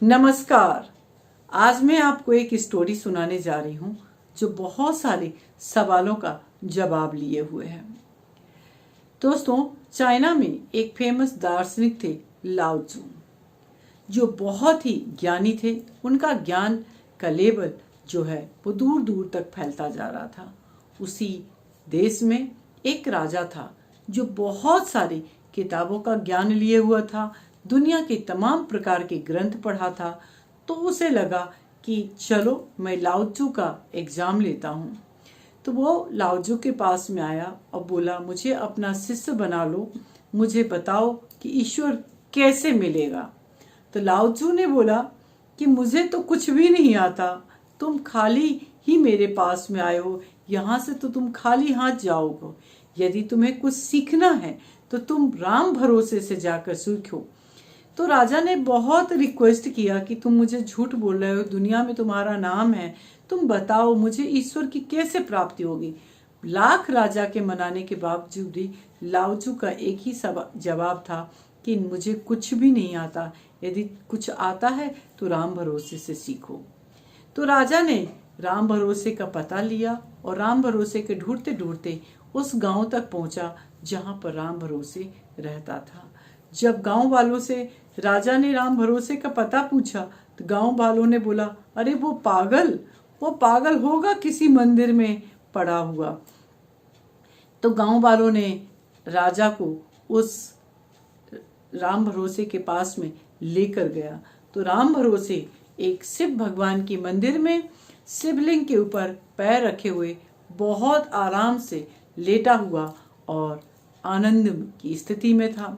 नमस्कार। आज मैं आपको एक स्टोरी सुनाने जा रही हूँ जो बहुत सारे सवालों का जवाब लिए हुए है। दोस्तों, चाइना में एक फेमस दार्शनिक थे लाओ त्सु, जो बहुत ही ज्ञानी थे। उनका ज्ञान का लेवल जो है वो दूर दूर तक फैलता जा रहा था। उसी देश में एक राजा था जो बहुत सारी किताबों का ज्ञान लिए हुआ था, दुनिया के तमाम प्रकार के ग्रंथ पढ़ा था। तो उसे लगा कि चलो मैं लाओ त्सु का एग्जाम लेता हूँ। तो वो लाओ त्सु के पास में आया और बोला, मुझे अपना शिष्य बना लो, मुझे बताओ कि ईश्वर कैसे मिलेगा। तो लाओ त्सु ने बोला कि मुझे तो कुछ भी नहीं आता, तुम खाली ही मेरे पास में आए हो, यहाँ से तो तुम खाली हाथ जाओगे। यदि तुम्हें कुछ सीखना है तो तुम राम भरोसे से जाकर सीखो। तो राजा ने बहुत रिक्वेस्ट किया कि तुम मुझे झूठ बोल रहे हो, दुनिया में तुम्हारा नाम है, तुम बताओ मुझे ईश्वर की कैसे प्राप्ति होगी। लाख राजा के मनाने के बावजूद भी लाओ त्सु का एक ही जवाब था कि मुझे कुछ भी नहीं आता, यदि कुछ आता है तो राम भरोसे से सीखो। तो राजा ने राम भरोसे का पता लिया और राम भरोसे के ढूंढते ढूंढते उस गांव तक पहुंचा जहां पर राम भरोसे रहता था। जब गांव वालों से राजा ने राम भरोसे का पता पूछा तो गांव वालों ने बोला, अरे वो पागल होगा किसी मंदिर में पड़ा हुआ। तो गांव वालों ने राजा को उस राम भरोसे के पास में लेकर गया। तो राम भरोसे एक शिव भगवान की मंदिर में शिवलिंग के ऊपर पैर रखे हुए बहुत आराम से लेटा हुआ और आनंद की स्थिति में था।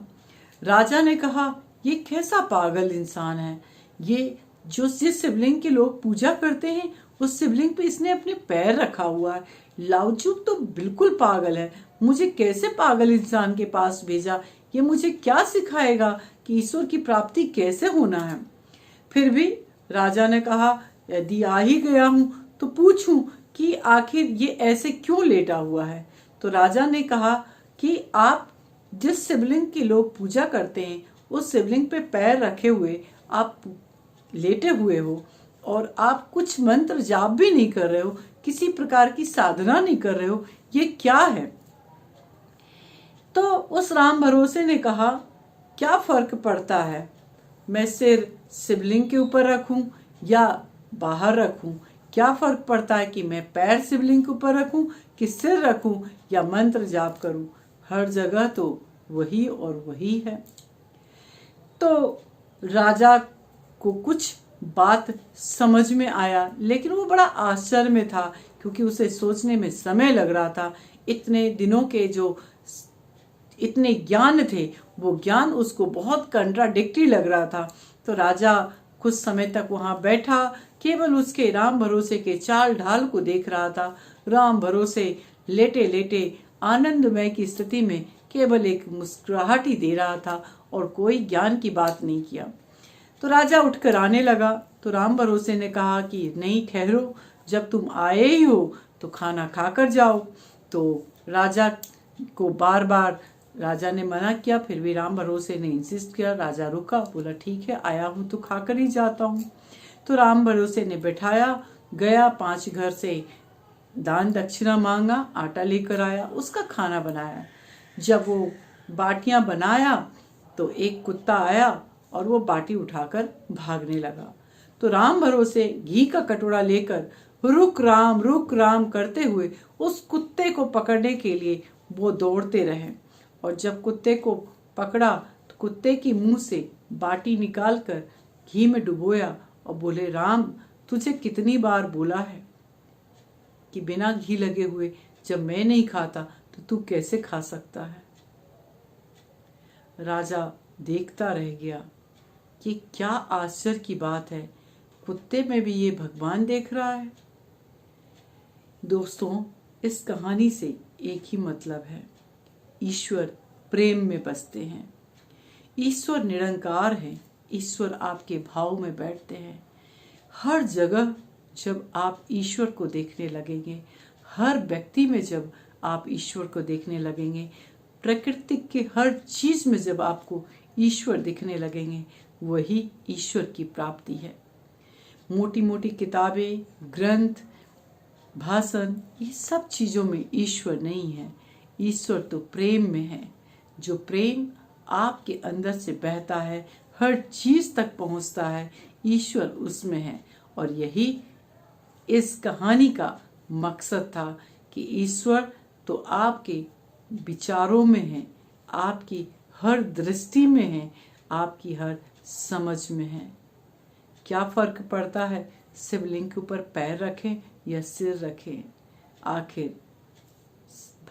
राजा ने कहा, ये कैसा पागल इंसान है, ये जिस शिवलिंग के लोग पूजा करते हैं उस शिवलिंग पे इसने अपने पैर रखा हुआ है। लाओ त्सु तो बिल्कुल पागल है, मुझे कैसे पागल इंसान के पास भेजा, ये मुझे क्या सिखाएगा कि ईश्वर की प्राप्ति कैसे होना है। फिर भी राजा ने कहा, यदि आ ही गया हूं तो पूछूं कि आखिर ये ऐसे क्यों लेटा हुआ है। तो राजा ने कहा कि आप जिस शिवलिंग की लोग पूजा करते हैं उस शिवलिंग पे पैर रखे हुए आप लेटे हुए हो और आप कुछ मंत्र जाप भी नहीं कर रहे हो, किसी प्रकार की साधना नहीं कर रहे हो, ये क्या है। तो उस राम भरोसे ने कहा, क्या फर्क पड़ता है, मैं सिर शिवलिंग के ऊपर रखूं या बाहर रखूं, क्या फर्क पड़ता है कि मैं पैर शिवलिंग के ऊपर रखूं कि सिर रखूं या मंत्र जाप करूं, हर जगह तो वही और वही है। तो राजा को कुछ बात समझ में आया, लेकिन वो बड़ा आश्चर्य में था क्योंकि उसे सोचने में समय लग रहा था। इतने दिनों के जो इतने ज्ञान थे वो ज्ञान उसको बहुत कंट्राडिक्टरी लग रहा था। तो राजा कुछ समय तक वहां बैठा, केवल उसके राम भरोसे के चाल ढाल को देख रहा था। राम भरोसे लेटे लेटे आनंदमय की स्थिति में केवल एक मुस्कुराहट ही दे रहा था और कोई ज्ञान की बात नहीं किया। तो राजा उठकर आने लगा। तो राम भरोसे ने कहा कि नहीं, ठहरो, जब तुम आए ही हो तो खाना खाकर जाओ। तो राजा को बार बार राजा ने मना किया, फिर भी राम भरोसे ने इंसिस्ट किया। राजा रुका, बोला ठीक है, आया हूं तो खाकर ही जाता हूं। तो राम भरोसे ने बैठाया, गया 5 घर से दान दक्षिणा मांगा, आटा लेकर आया, उसका खाना बनाया। जब वो बाटियां बनाया तो एक कुत्ता आया और वो बाटी उठाकर भागने लगा। तो राम भरोसे घी का कटोरा लेकर रुक राम करते हुए उस कुत्ते को पकड़ने के लिए वो दौड़ते रहे। और जब कुत्ते को पकड़ा तो कुत्ते की मुंह से बाटी निकालकर घी में डुबोया और बोले, राम तुझे कितनी बार बोला है कि बिना घी लगे हुए जब मैं नहीं खाता तो तू कैसे खा सकता है। राजा देखता रह गया कि क्या आश्चर्य की बात है, कुत्ते में भी ये भगवान देख रहा है। दोस्तों, इस कहानी से एक ही मतलब है, ईश्वर प्रेम में बसते हैं। ईश्वर निरंकार है, ईश्वर आपके भाव में बैठते हैं। हर जगह जब आप ईश्वर को देखने लगेंगे, हर व्यक्ति में जब आप ईश्वर को देखने लगेंगे, प्रकृति के हर चीज में जब आपको ईश्वर दिखने लगेंगे वही ईश्वर की प्राप्ति है। मोटी मोटी किताबें, ग्रंथ, भाषण, ये सब चीज़ों में ईश्वर नहीं है। ईश्वर तो प्रेम में है। जो प्रेम आपके अंदर से बहता है, हर चीज़ तक पहुंचता है, ईश्वर उसमें है। और यही इस कहानी का मकसद था कि ईश्वर तो आपके विचारों में है, आपकी हर दृष्टि में है, आपकी हर समझ में है। क्या फर्क पड़ता है शिवलिंग के ऊपर पैर रखें या सिर रखें? आखिर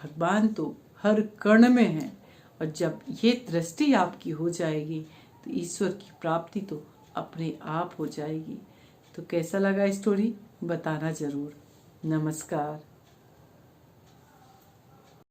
भगवान तो हर कण में है। और जब ये दृष्टि आपकी हो जाएगी तो ईश्वर की प्राप्ति तो अपने आप हो जाएगी। तो कैसा लगा स्टोरी बताना जरूर। नमस्कार।